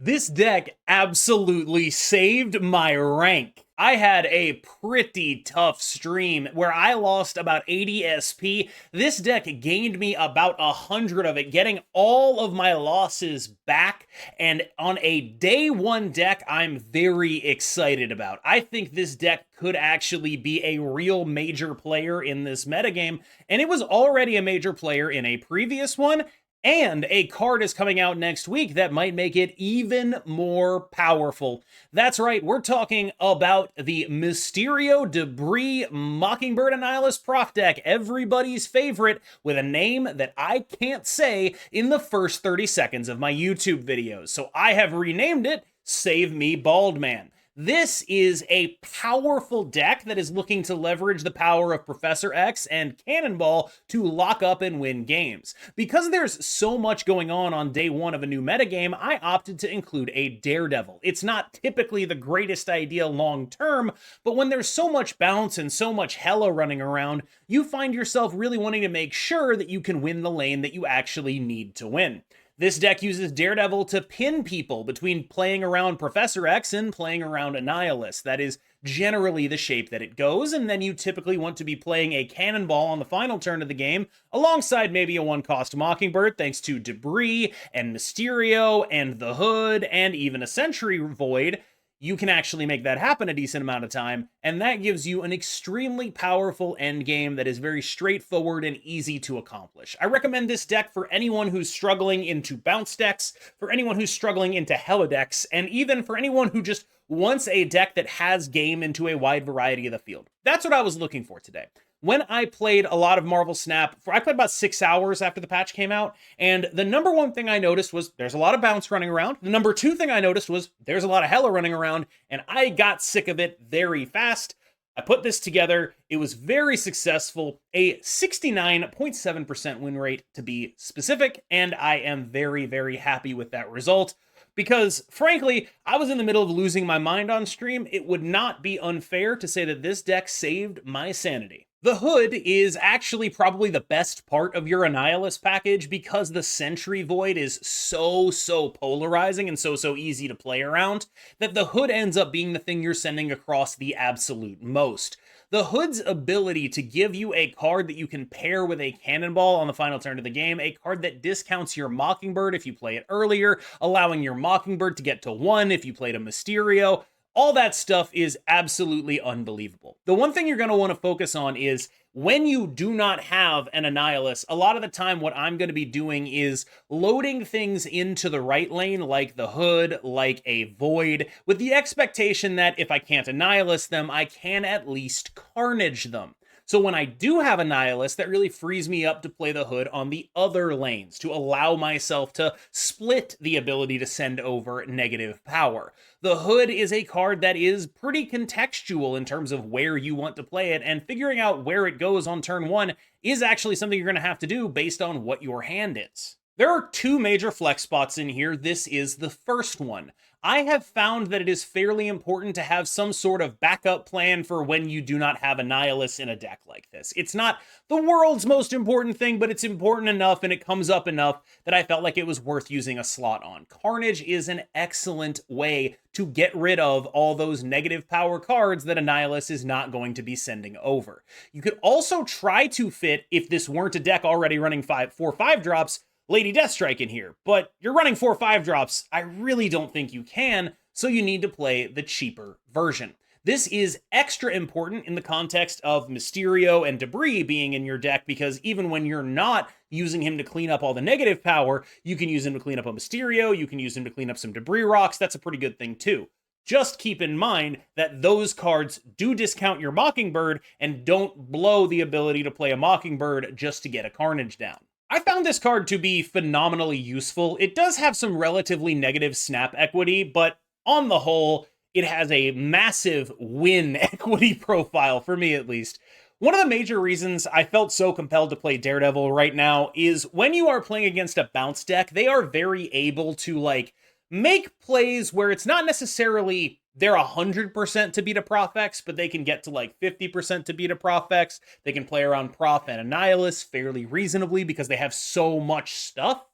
This deck absolutely saved my rank. I had a pretty tough stream where I lost about 80 SP. This deck gained me about 100 of it, getting all of my losses back. And on a day one deck, I'm very excited about. I think this deck could actually be a real major player in this metagame, and it was already a major player in a previous one. And a card is coming out next week that might make it even more powerful. That's right, we're talking about the Mysterio Debris Mockingbird Annihilus Proc deck, everybody's favorite, with a name that I can't say in the first 30 seconds of my YouTube videos. So I have renamed it Save Me Bald Man. This is a powerful deck that is looking to leverage the power of Professor X and Cannonball to lock up and win games. Because there's so much going on day one of a new metagame, I opted to include a Daredevil. It's not typically the greatest idea long term, but when there's so much bounce and so much hella running around, you find yourself really wanting to make sure that you can win the lane that you actually need to win. This deck uses Daredevil to pin people between playing around Professor X and playing around Annihilus. That is generally the shape that it goes, and then you typically want to be playing a Cannonball on the final turn of the game, alongside maybe a one-cost Mockingbird, thanks to Debris, and Mysterio, and the Hood, and even a Sentry Void. You can actually make that happen a decent amount of time, and that gives you an extremely powerful endgame that is very straightforward and easy to accomplish. I recommend this deck for anyone who's struggling into bounce decks, for anyone who's struggling into hella decks, and even for anyone who just wants a deck that has game into a wide variety of the field. That's what I was looking for today. When I played a lot of Marvel Snap, I played about 6 hours after the patch came out, and the number one thing I noticed was there's a lot of bounce running around. The number two thing I noticed was there's a lot of hella running around, and I got sick of it very fast. I put this together. It was very successful, a 69.7% win rate to be specific, and I am very happy with that result. Because, frankly, I was in the middle of losing my mind on stream. It would not be unfair to say that this deck saved my sanity. The Hood is actually probably the best part of your Annihilus package because the Sentry Void is so polarizing and so easy to play around that the Hood ends up being the thing you're sending across the absolute most. The Hood's ability to give you a card that you can pair with a Cannonball on the final turn of the game, a card that discounts your Mockingbird if you play it earlier, allowing your Mockingbird to get to 1 if you played a Mysterio, all that stuff is absolutely unbelievable. The one thing you're going to want to focus on is when you do not have an Annihilus, a lot of the time what I'm going to be doing is loading things into the right lane, like the Hood, like a Void, with the expectation that if I can't Annihilus them, I can at least Carnage them. So when I do have Annihilus, that really frees me up to play the Hood on the other lanes, to allow myself to split the ability to send over negative power. The Hood is a card that is pretty contextual in terms of where you want to play it, and figuring out where it goes on turn 1 is actually something you're going to have to do based on what your hand is. There are 2 major flex spots in here. This is the first one. I have found that it is fairly important to have some sort of backup plan for when you do not have Annihilus in a deck like this. It's not the world's most important thing, but it's important enough and it comes up enough that I felt like it was worth using a slot on. Carnage is an excellent way to get rid of all those negative power cards that Annihilus is not going to be sending over. You could also try to fit, if this weren't a deck already running 4/5 drops, Lady Deathstrike in here, but you're running 4/5 drops. I really don't think you can, so you need to play the cheaper version. This is extra important in the context of Mysterio and Debris being in your deck, because even when you're not using him to clean up all the negative power, you can use him to clean up a Mysterio, you can use him to clean up some Debris rocks. That's a pretty good thing too. Just keep in mind that those cards do discount your Mockingbird and don't blow the ability to play a Mockingbird just to get a Carnage down. I found this card to be phenomenally useful. It does have some relatively negative snap equity, but on the whole, it has a massive win equity profile, for me at least. One of the major reasons I felt so compelled to play Daredevil right now is when you are playing against a bounce deck, they are very able to make plays where it's not necessarily they're 100% to beat a Prof X, but they can get to 50% to beat a Prof X. They can play around Prof and Annihilus fairly reasonably because they have so much stuff.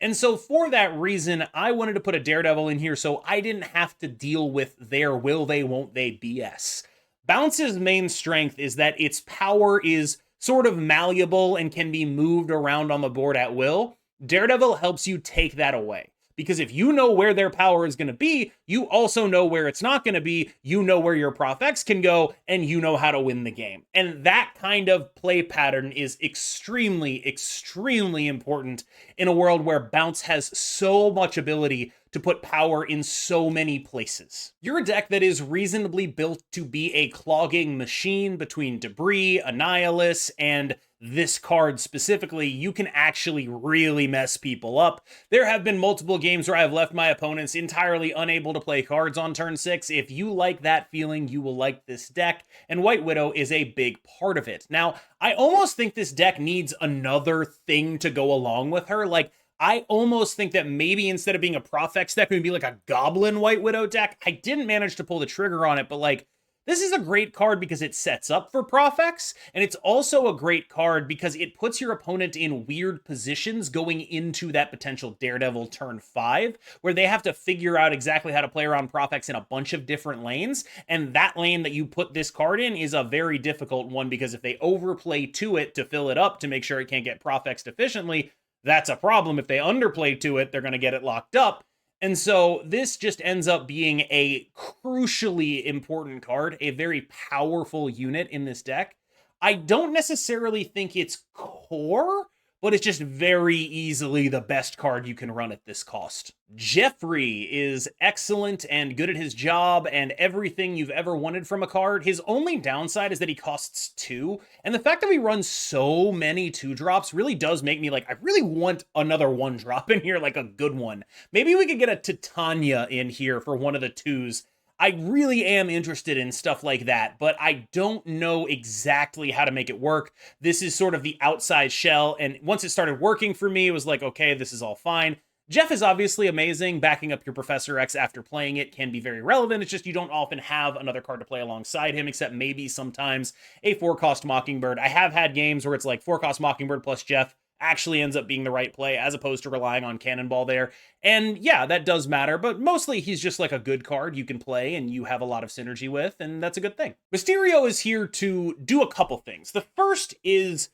And so for that reason, I wanted to put a Daredevil in here so I didn't have to deal with their will they, won't they BS. Bounce's main strength is that its power is sort of malleable and can be moved around on the board at will. Daredevil helps you take that away. Because if you know where their power is going to be, you also know where it's not going to be, you know where your Prof X can go, and you know how to win the game. And that kind of play pattern is extremely, extremely important in a world where Bounce has so much ability to put power in so many places. You're a deck that is reasonably built to be a clogging machine between Debris, Annihilus, and this card specifically. You can actually really mess people up. There have been multiple games where I've left my opponents entirely unable to play cards on turn 6. If you like that feeling, you will like this deck, and White Widow is a big part of it. Now, I almost think this deck needs another thing to go along with her. Like, I almost think that maybe instead of being a Prof X deck, it would be like a Goblin White Widow deck. I didn't manage to pull the trigger on it, but like, this is a great card because it sets up for Prof X, and it's also a great card because it puts your opponent in weird positions going into that potential Daredevil turn 5, where they have to figure out exactly how to play around Prof X in a bunch of different lanes, and that lane that you put this card in is a very difficult one because if they overplay to it to fill it up to make sure it can't get Prof X'd efficiently, that's a problem. If they underplay to it, they're going to get it locked up. And so this just ends up being a crucially important card, a very powerful unit in this deck. I don't necessarily think it's core, but it's just very easily the best card you can run at this cost. Jeffrey is excellent and good at his job and everything you've ever wanted from a card. His only downside is that he costs 2, and the fact that we run so many 2-drops really does make me like, I really want another 1-drop in here, like a good one. Maybe we could get a Titania in here for one of the 2s. I really am interested in stuff like that, but I don't know exactly how to make it work. This is sort of the outside shell, and once it started working for me, it was like, okay, this is all fine. Jeff is obviously amazing. Backing up your Professor X after playing it can be very relevant. It's just you don't often have another card to play alongside him, except maybe sometimes a 4-cost Mockingbird. I have had games where it's like 4-cost Mockingbird plus Jeff actually ends up being the right play as opposed to relying on Cannonball there. And yeah, that does matter, but mostly he's just like a good card you can play and you have a lot of synergy with, and that's a good thing. Mysterio is here to do a couple things. The first is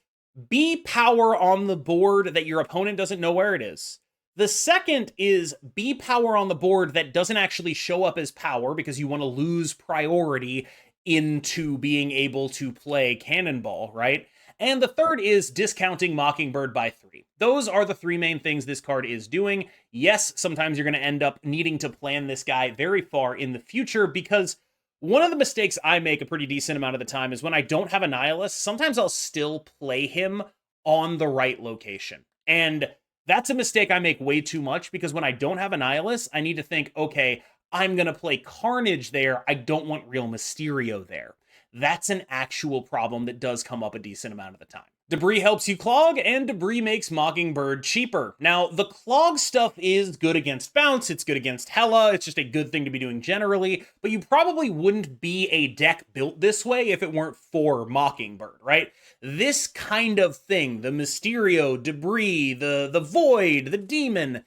be power on the board that your opponent doesn't know where it is. The second is be power on the board that doesn't actually show up as power because you want to lose priority into being able to play Cannonball, right? And the third is discounting Mockingbird by 3. Those are the 3 main things this card is doing. Yes, sometimes you're going to end up needing to plan this guy very far in the future because one of the mistakes I make a pretty decent amount of the time is when I don't have annihilus, sometimes I'll still play him on the right location. And that's a mistake I make way too much because when I don't have annihilus, I need to think, okay, I'm going to play Carnage there. I don't want real Mysterio there. That's an actual problem that does come up a decent amount of the time. Debris helps you clog, and Debris makes Mockingbird cheaper. Now, the clog stuff is good against bounce, it's good against Hela, it's just a good thing to be doing generally, but you probably wouldn't be a deck built this way if it weren't for Mockingbird, right? This kind of thing, the Mysterio, Debris, the Void, the Demon,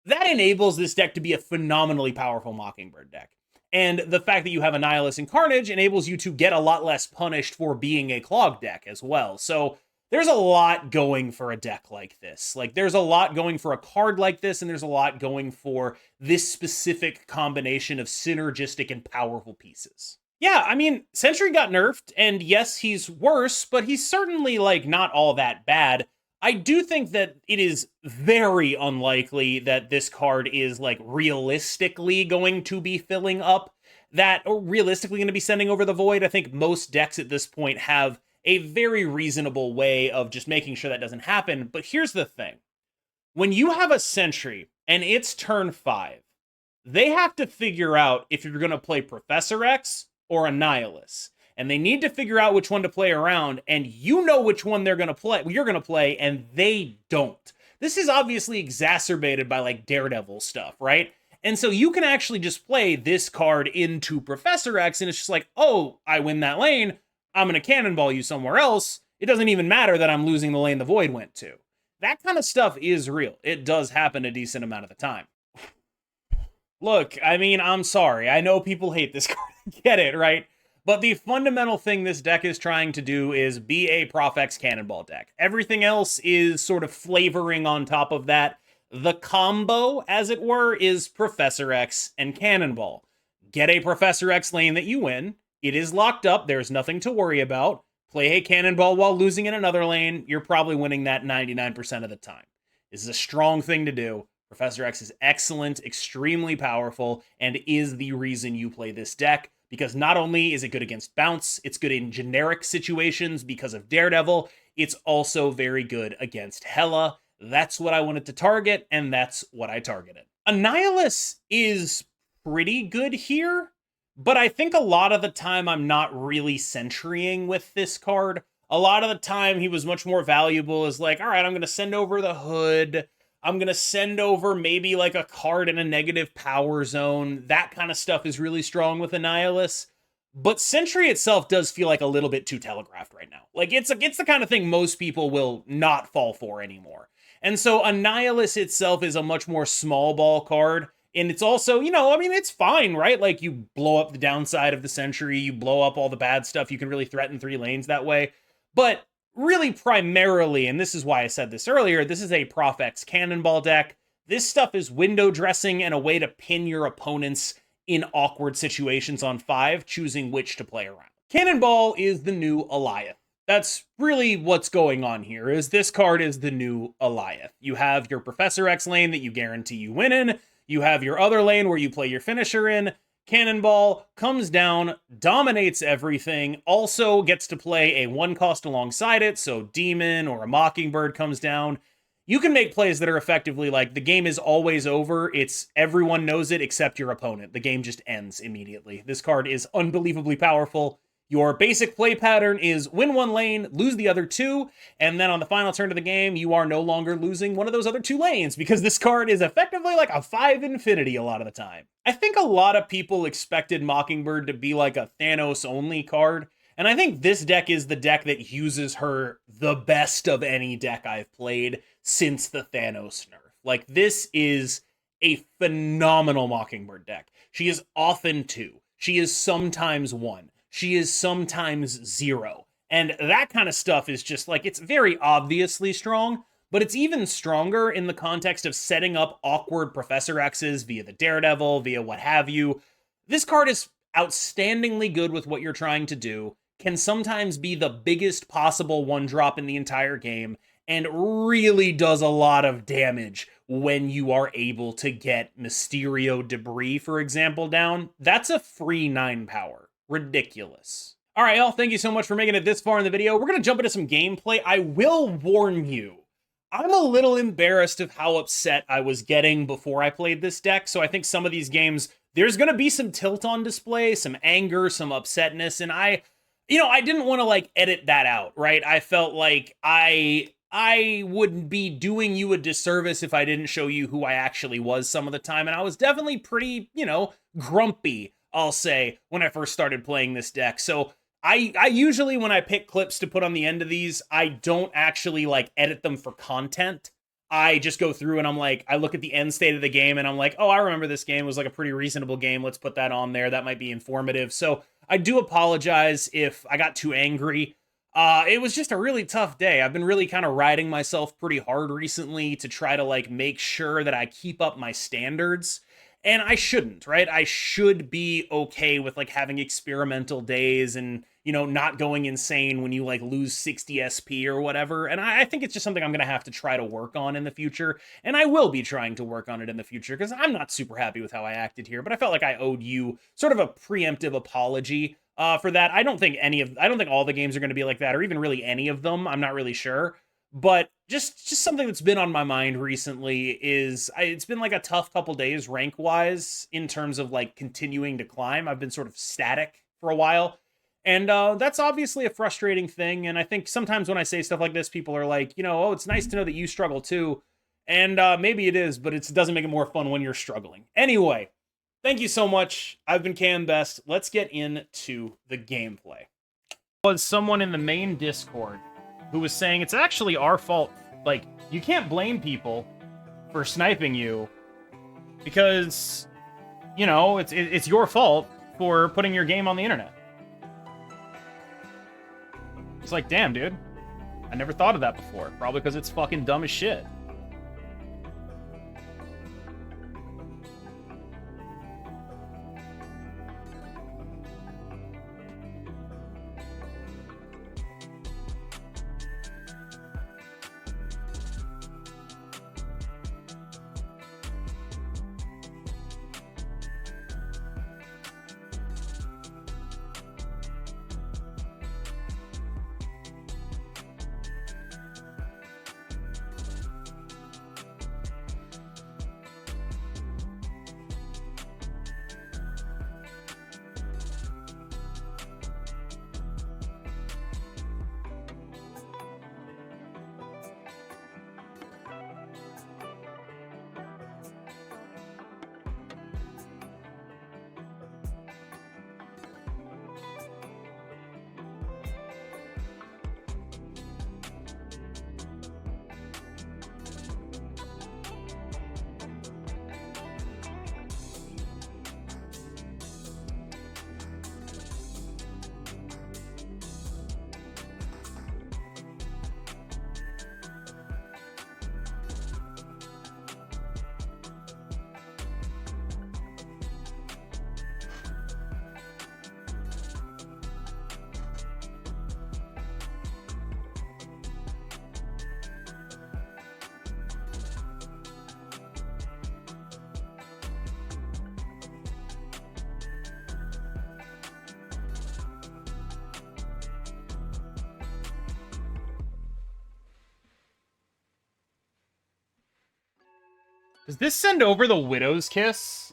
that enables this deck to be a phenomenally powerful Mockingbird deck. And the fact that you have Annihilus and Carnage enables you to get a lot less punished for being a clog deck as well. So there's a lot going for a deck like this. Like, there's a lot going for a card like this, and there's a lot going for this specific combination of synergistic and powerful pieces. Yeah, I mean, Sentry got nerfed, and yes, he's worse, but he's certainly, like, not all that bad. I do think that it is very unlikely that this card is, like, realistically going to be filling up that, or realistically going to be sending over the Void. I think most decks at this point have a very reasonable way of just making sure that doesn't happen. But here's the thing. When you have a Sentry and it's turn 5, they have to figure out if you're going to play Professor X or Annihilus. And they need to figure out which one to play around, and you know which one you're going to play, and they don't. This is obviously exacerbated by, like, Daredevil stuff, right? And so you can actually just play this card into Professor X, and it's just like, oh, I win that lane, I'm going to Cannonball you somewhere else. It doesn't even matter that I'm losing the lane the Void went to. that kind of stuff is real. It does happen a decent amount of the time. Look, I mean, I'm sorry. I know people hate this card. Get it, right? But the fundamental thing this deck is trying to do is be a Profx Cannonball deck. Everything else is sort of flavoring on top of that. The combo, as it were, is Professor X and Cannonball. Get a Professor X lane that you win. It is locked up. There's nothing to worry about. Play a Cannonball while losing in another lane. You're probably winning that 99% of the time. This is a strong thing to do. Professor X is excellent, extremely powerful, and is the reason you play this deck, because not only is it good against bounce, it's good in generic situations because of Daredevil, it's also very good against Hela. That's what I wanted to target, and that's what I targeted. Annihilus is pretty good here, but I think a lot of the time I'm not really sentrying with this card. A lot of the time he was much more valuable as like, all right, I'm going to send over the Hood, I'm going to send over maybe like a card in a negative power zone. That kind of stuff is really strong with Annihilus. But Sentry itself does feel like a little bit too telegraphed right now. Like, it's the kind of thing most people will not fall for anymore. And so Annihilus itself is a much more small ball card. And it's also, you know, I mean, it's fine, right? Like, you blow up the downside of the Sentry, you blow up all the bad stuff, you can really threaten 3 lanes that way. But really primarily, and this is why I said this earlier, this is a Profx Cannonball deck. This stuff is window dressing and a way to pin your opponents in awkward situations on 5, choosing which to play around. Cannonball is the new Eliath. That's really what's going on here, is this card is the new Eliath. You have your Professor X lane that you guarantee you win in, you have your other lane where you play your finisher in. Cannonball comes down, dominates everything, also gets to play a 1-cost alongside it, so Demon or a Mockingbird comes down. You can make plays that are effectively like, the game is always over, it's everyone knows it except your opponent. The game just ends immediately. This card is unbelievably powerful. Your basic play pattern is win 1 lane, lose the other 2, and then on the final turn of the game, you are no longer losing one of those other 2 lanes, because this card is effectively like a 5 infinity a lot of the time. I think a lot of people expected Mockingbird to be like a Thanos-only card, and I think this deck is the deck that uses her the best of any deck I've played since the Thanos nerf. Like, this is a phenomenal Mockingbird deck. She is often 2. She is sometimes 1. She is sometimes 0. And that kind of stuff is just like, it's very obviously strong, but it's even stronger in the context of setting up awkward Professor X's via the Daredevil, via what have you. This card is outstandingly good with what you're trying to do, can sometimes be the biggest possible 1-drop in the entire game, and really does a lot of damage when you are able to get Mysterio Debris, for example, down. That's a free 9 power. Ridiculous. All right, y'all, thank you so much for making it this far in the video. We're going to jump into some gameplay. I will warn you, I'm a little embarrassed of how upset I was getting before I played this deck, so I think some of these games, there's going to be some tilt on display, some anger, some upsetness, and I didn't want to, like, edit that out, right? I felt like I would be doing you a disservice if I didn't show you who I actually was some of the time, and I was definitely pretty, grumpy, I'll say, when I first started playing this deck. So I usually, when I pick clips to put on the end of these, I don't actually like edit them for content. I just go through and I'm like, I look at the end state of the game and I'm like, oh, I remember this game was like a pretty reasonable game. Let's put that on there. That might be informative. So I do apologize if I got too angry. It was just a really tough day. I've been really kind of riding myself pretty hard recently to try to like make sure that I keep up my standards. And I shouldn't, right? I should be okay with like having experimental days and, not going insane when you like lose 60 SP or whatever. And I think it's just something I'm going to have to try to work on in the future. And I will be trying to work on it in the future because I'm not super happy with how I acted here, but I felt like I owed you sort of a preemptive apology for that. I don't think all the games are going to be like that, or even really any of them. I'm not really sure. But just something that's been on my mind recently is it's been like a tough couple days rank wise in terms of like continuing to climb. I've been sort of static for a while, and that's obviously a frustrating thing. And I think sometimes when I say stuff like this, people are like, oh, it's nice to know that you struggle too. And maybe it is, but it doesn't make it more fun when you're struggling. Anyway, thank you so much. I've been Cam Best. Let's get into the gameplay. Was someone in the main Discord who was saying it's actually our fault Like, you can't blame people for sniping you because, you know, it's your fault for putting your game on the internet. It's like, damn, dude. I never thought of that before. Probably because it's fucking dumb as shit. Does this send over the Widow's Kiss?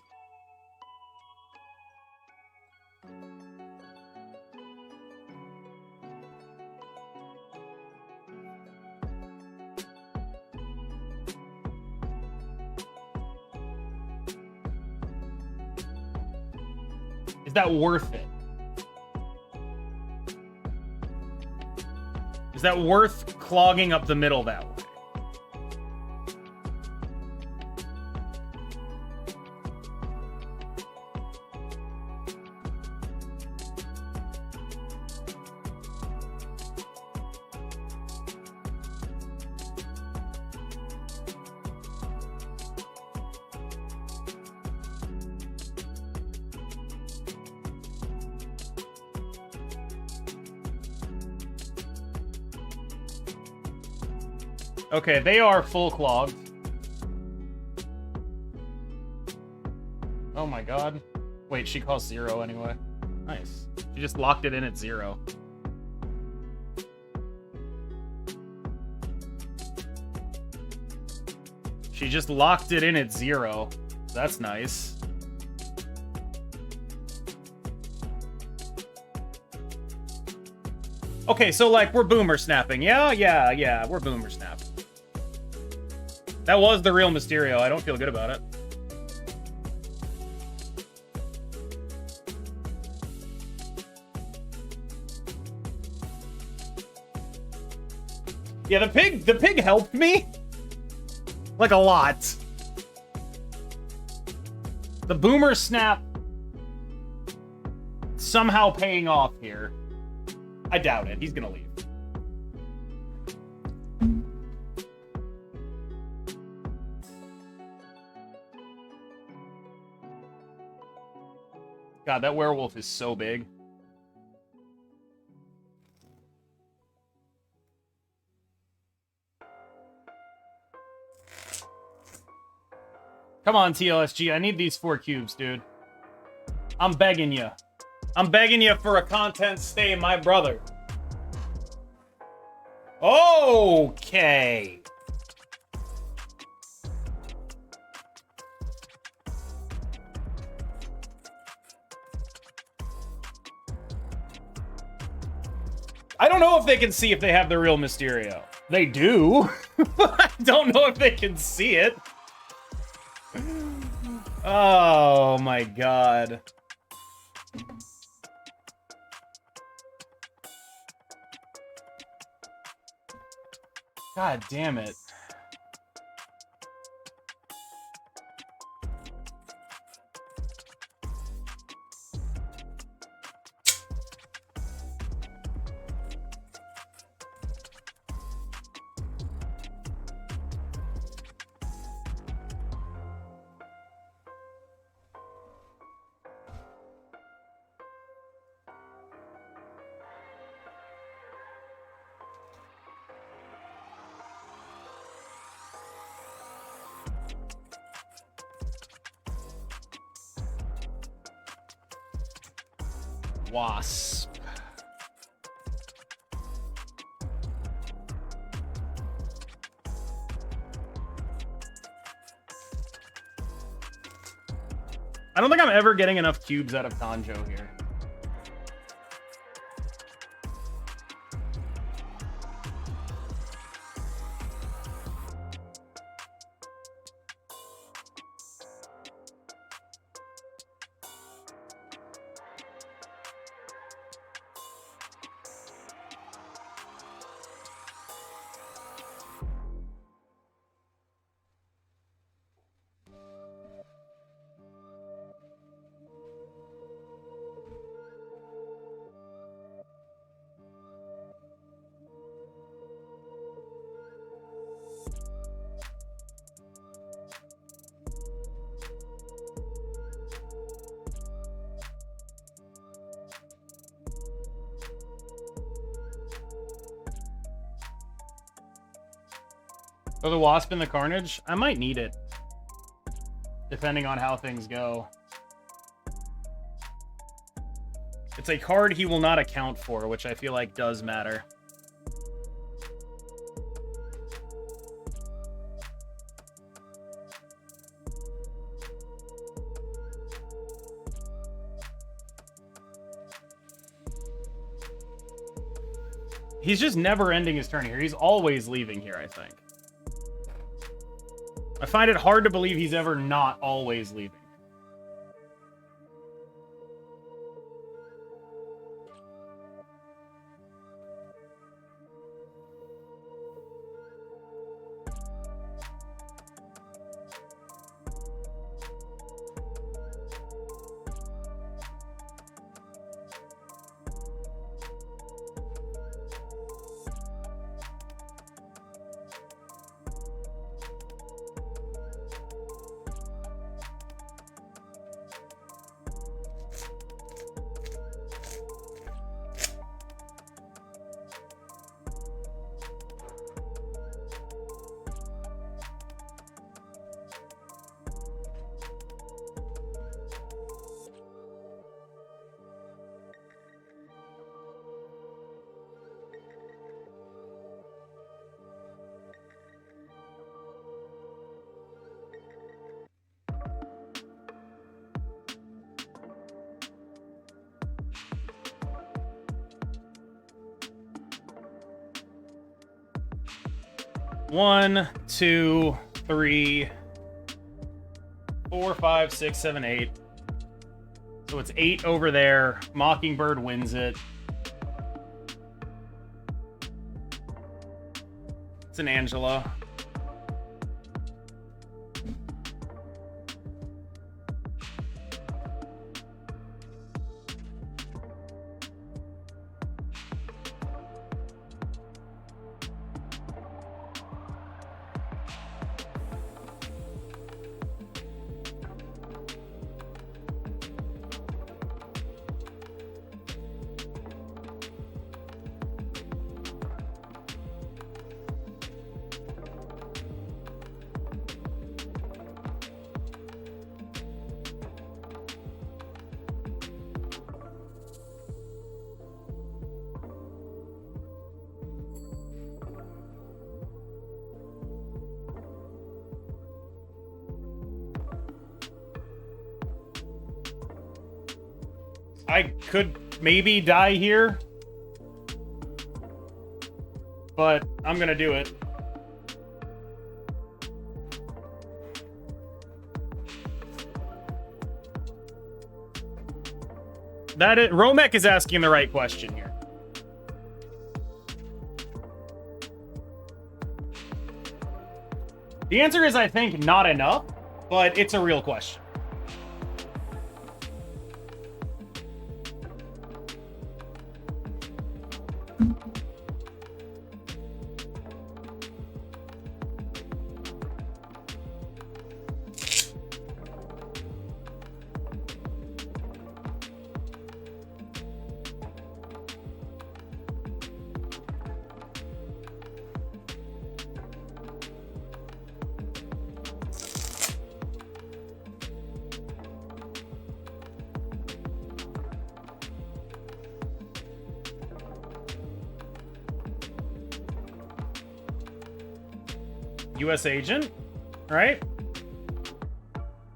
Is that worth it? Is that worth clogging up the middle that way? Okay, they are full clogged. Oh my god. Wait, she costs 0 anyway. Nice. She just locked it in at 0. She just locked it in at 0. That's nice. Okay, so like, we're boomer snapping. Yeah, we're boomer snapping. That was the real Mysterio. I don't feel good about it. Yeah, the pig helped me. Like a lot. The boomer snap somehow paying off here. I doubt it. He's gonna leave. God, that werewolf is so big. Come on, TLSG. I need these 4 cubes, dude. I'm begging you. I'm begging you for a content stay, my brother. Okay. I don't know if they can see if they have the real Mysterio. They do. But I don't know if they can see it. Oh my god. God damn it. Wasp. I don't think I'm ever getting enough cubes out of Tanjo here. Oh, the Wasp and the Carnage? I might need it. Depending on how things go. It's a card he will not account for, which I feel like does matter. He's just never ending his turn here. He's always leaving here, I think. I find it hard to believe he's ever not always leaving. One, two, three, 4, 5, 6, 7, 8. So it's 8 over there. Mockingbird wins it. It's an Angela. I could maybe die here, but I'm gonna do it. Romek is asking the right question here. The answer is, I think, not enough, but it's a real question. US agent, right?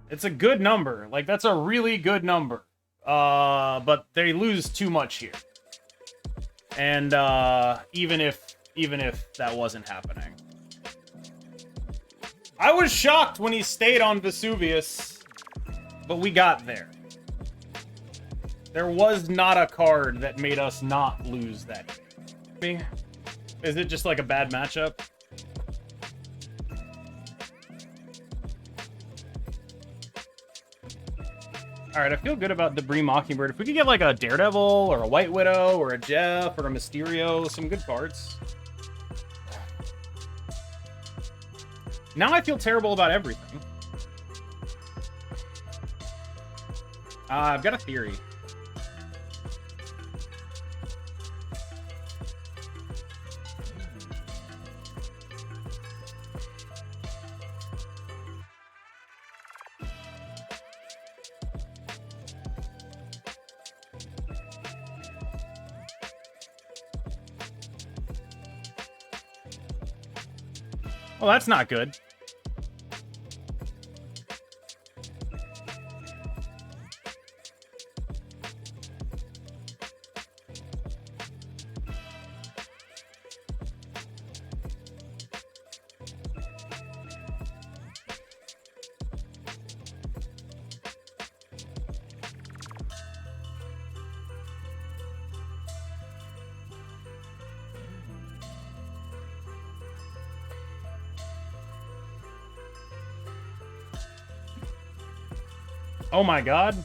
It's a good number. Like, that's a really good number. But they lose too much here. And even if that wasn't happening. I was shocked when he stayed on Vesuvius, but we got there. There was not a card that made us not lose that game. Is it just like a bad matchup? Alright, I feel good about Debris Mockingbird. If we could get like a Daredevil or a White Widow or a Jeff or a Mysterio, some good cards. Now I feel terrible about everything. I've got a theory. Well, that's not good. Oh my god.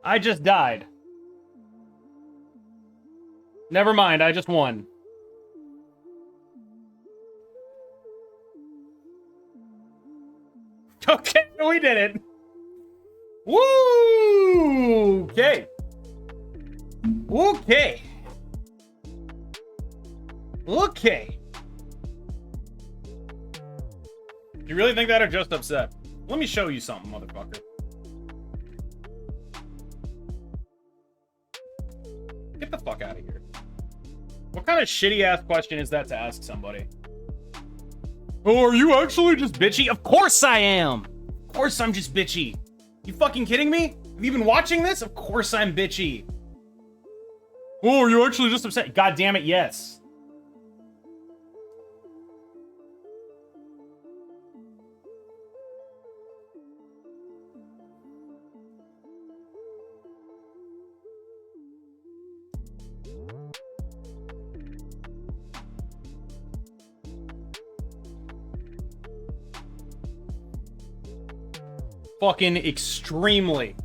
I just died. Never mind, I just won. Okay, we did it. Woo! Okay. Okay. Okay. You really think that or just upset? Let me show you something, motherfucker. Get the fuck out of here. What kind of shitty-ass question is that to ask somebody? Oh, are you actually just bitchy? Of course I am! Of course I'm just bitchy. You fucking kidding me? Have you been watching this? Of course I'm bitchy. Oh, are you actually just upset? God damn it, yes. Fucking extremely.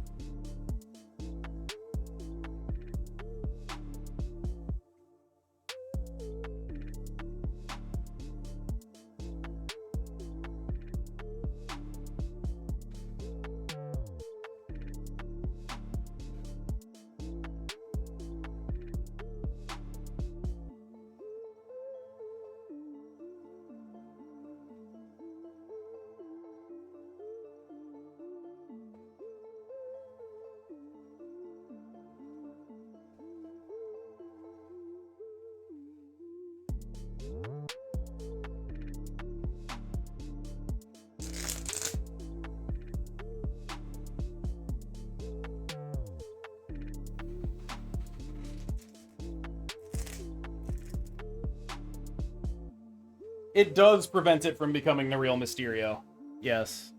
It does prevent it from becoming the real Mysterio. Yes.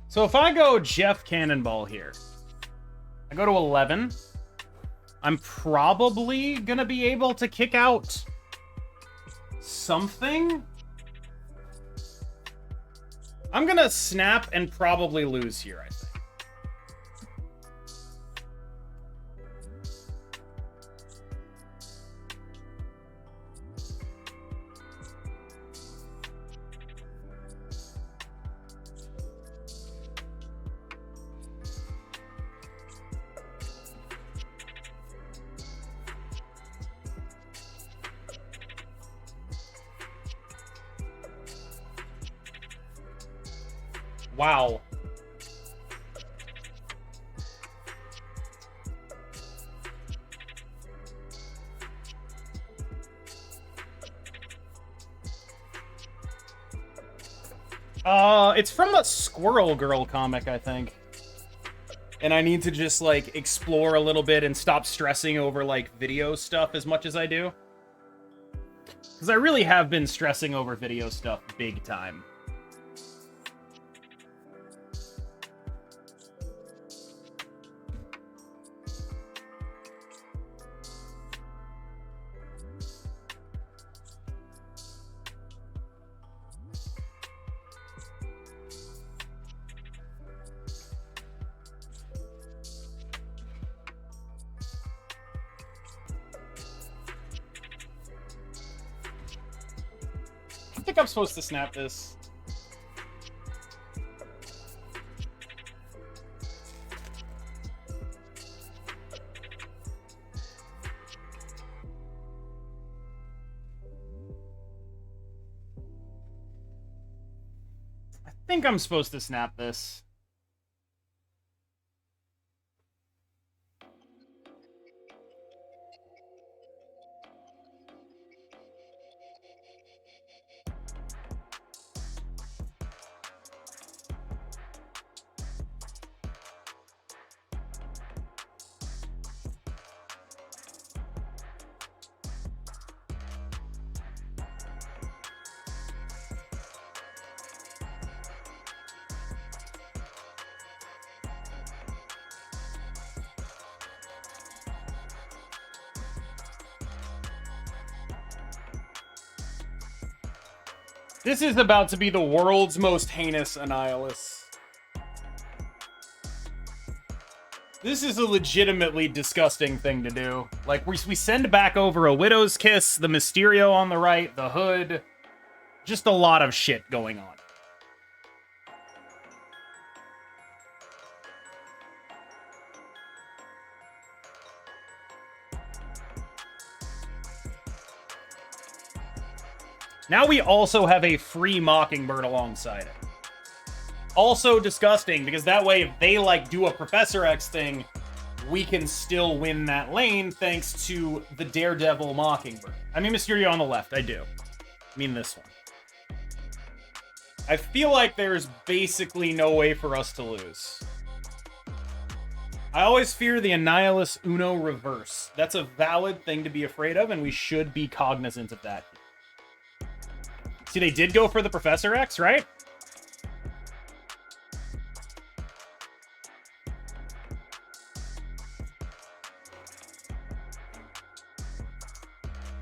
So if I go Jeff Cannonball here, I go to 11, I'm probably gonna be able to kick out something. I'm gonna snap and probably lose here, I think. Wow. It's from a Squirrel Girl comic, I think. And I need to just, like, explore a little bit and stop stressing over, like, video stuff as much as I do. Because I really have been stressing over video stuff big time. I think I'm supposed to snap this. I think I'm supposed to snap this. This is about to be the world's most heinous annihilus. This is a legitimately disgusting thing to do. Like, we send back over a Widow's Kiss, the Mysterio on the right, the Hood. Just a lot of shit going on. Now we also have a free Mockingbird alongside it. Also disgusting, because that way if they, like, do a Professor X thing, we can still win that lane thanks to the Daredevil Mockingbird. I mean Mysterio on the left, I do. I mean this one. I feel like there's basically no way for us to lose. I always fear the Annihilus Uno reverse. That's a valid thing to be afraid of, and we should be cognizant of that. See, they did go for the Professor X, right?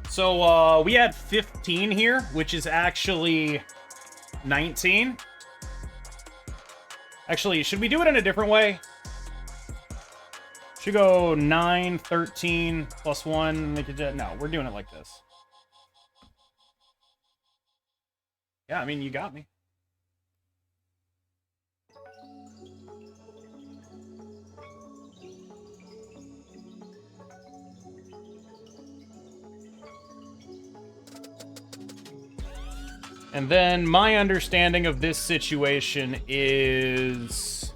So, we had 15 here, which is actually 19. Actually, should we do it in a different way? Should go 9, 13, plus 1. No, we're doing it like this. Yeah, I mean, you got me. And then my understanding of this situation is...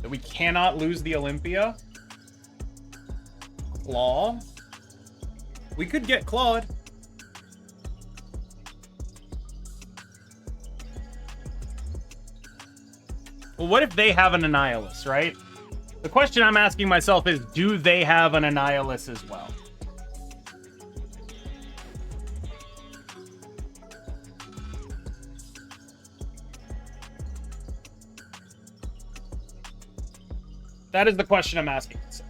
that we cannot lose the Olympia. Claw. We could get clawed. Well, what if they have an annihilus, right? The question I'm asking myself is, do they have an annihilus as well? That is the question I'm asking myself.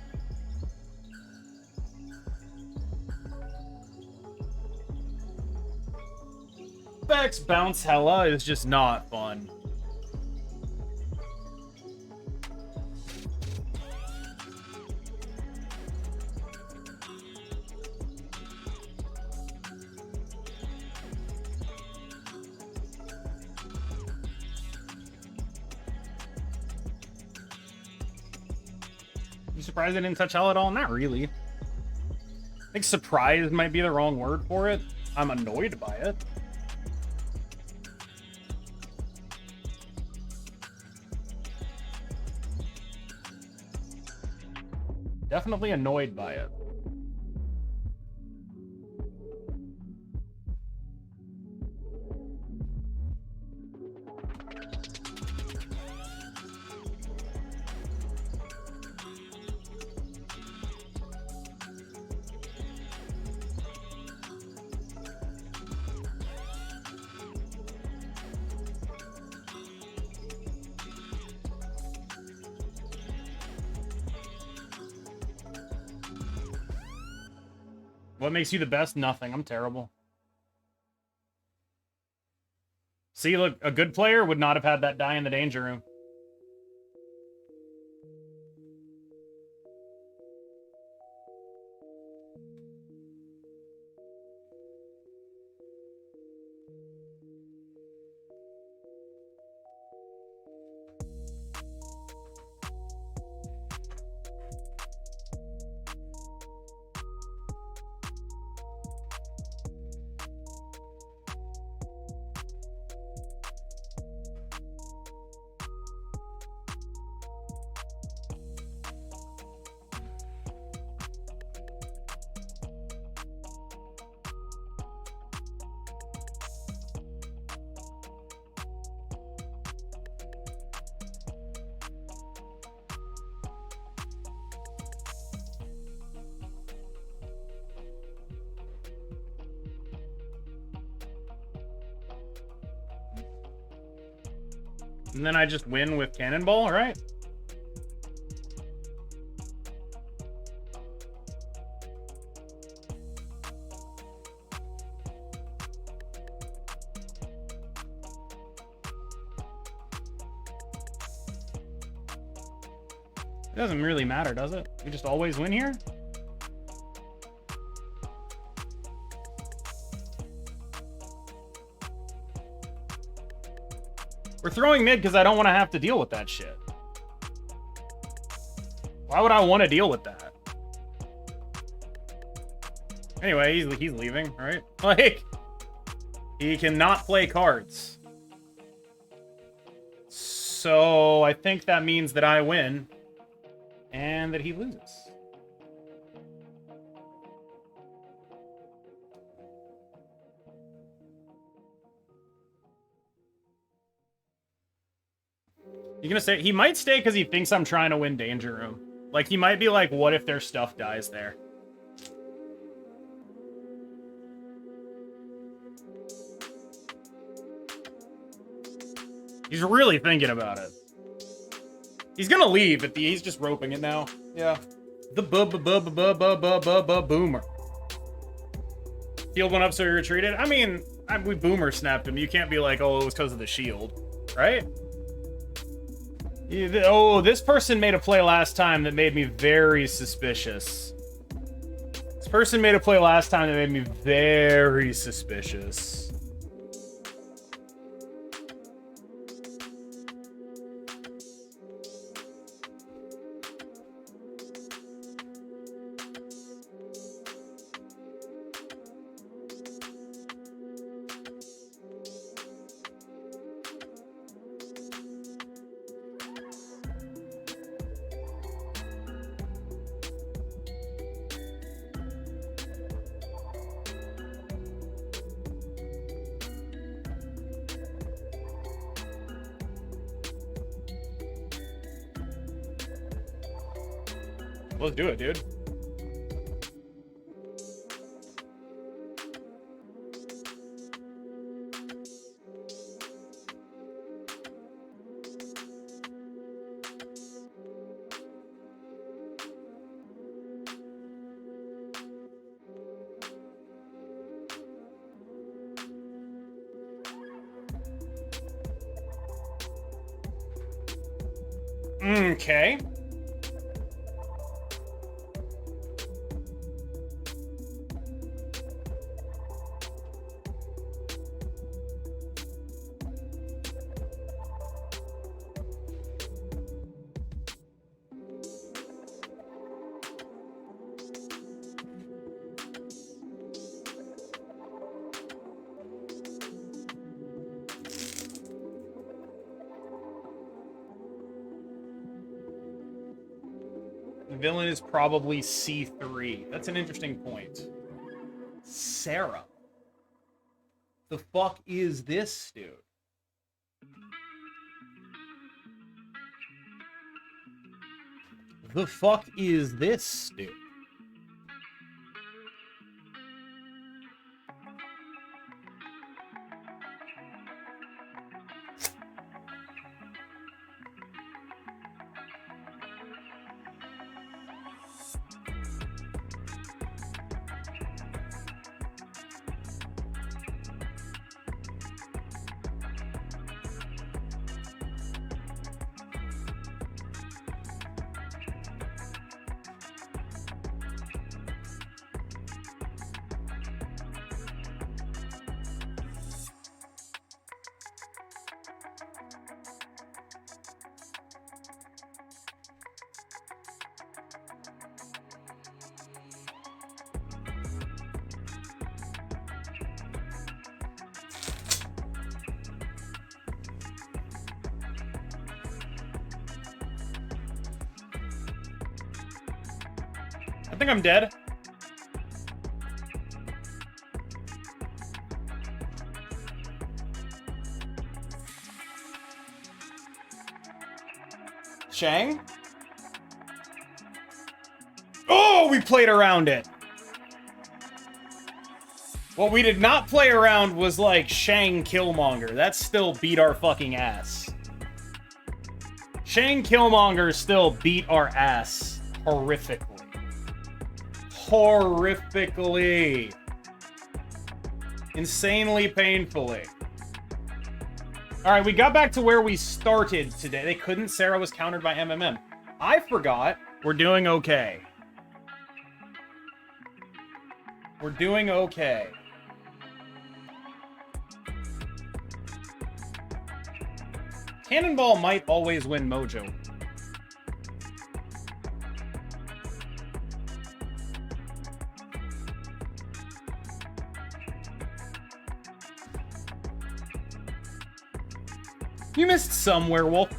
Vex bounce hella is just not fun. You surprised I didn't touch hell at all? Not really. I think surprised might be the wrong word for it. I'm annoyed by it. Definitely annoyed by it. What makes you the best? Nothing. I'm terrible. See, look, a good player would not have had that die in the danger room. And then I just win with Cannonball, all right? It doesn't really matter, does it? We just always win here? We're throwing mid because I don't want to have to deal with that shit. Why would I want to deal with that? Anyway, he's leaving, right? Like, he cannot play cards. So I think that means that I win and that he loses. You gonna say he might stay because he thinks I'm trying to win Danger Room? Like, he might be like, what if their stuff dies there? He's really thinking about it. He's gonna leave at the. He's just roping it now. Yeah. The boomer. Healed one up, so he retreated. I mean, we boomer snapped him. You can't be like, oh, it was because of the shield, right? Oh, this person made a play last time that made me very suspicious. This person made a play last time that made me very suspicious. Let's do it, dude. Okay. The villain is probably C3. That's an interesting point. Sarah. The fuck is this, dude? The fuck is this, dude? I think I'm dead. Shang? Oh, we played around it. What we did not play around was like Shang Killmonger. That still beat our fucking ass. Shang Killmonger still beat our ass horrifically. Horrifically. Insanely painfully. Alright, we got back to where we started today. They couldn't. Sarah was countered by MMM. I forgot. We're doing okay. We're doing okay. Cannonball might always win Mojo. You missed some, werewolf.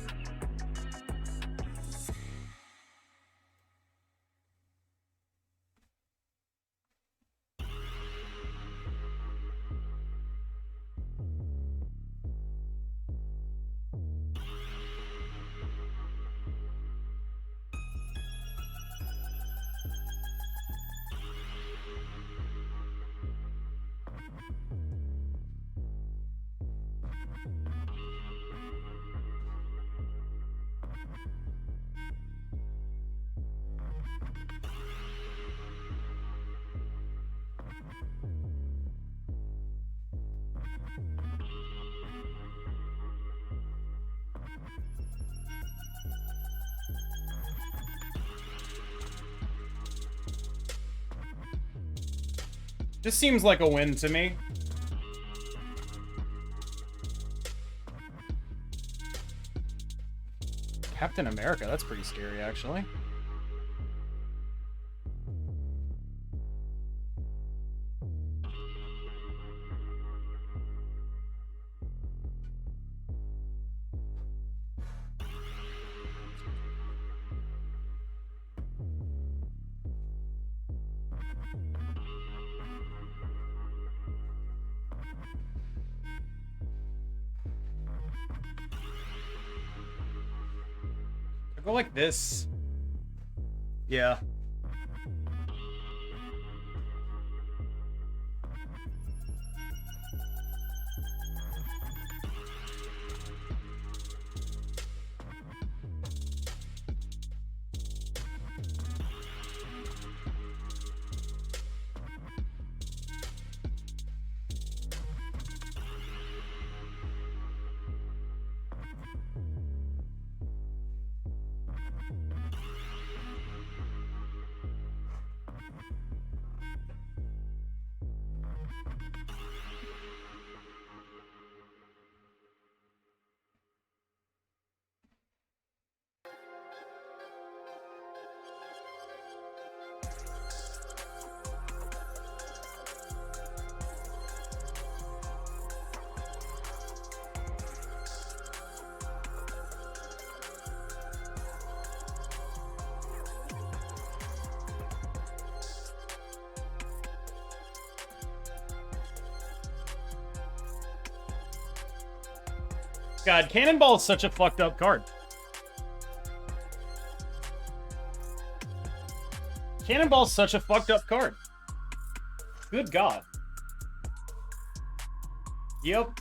This seems like a win to me. Captain America, that's pretty scary, actually. Go like this. Yeah. God, Cannonball is such a fucked up card. Cannonball's such a fucked up card. Good God. Yep.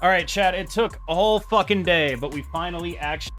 Alright, chat, it took a whole fucking day, but we finally actually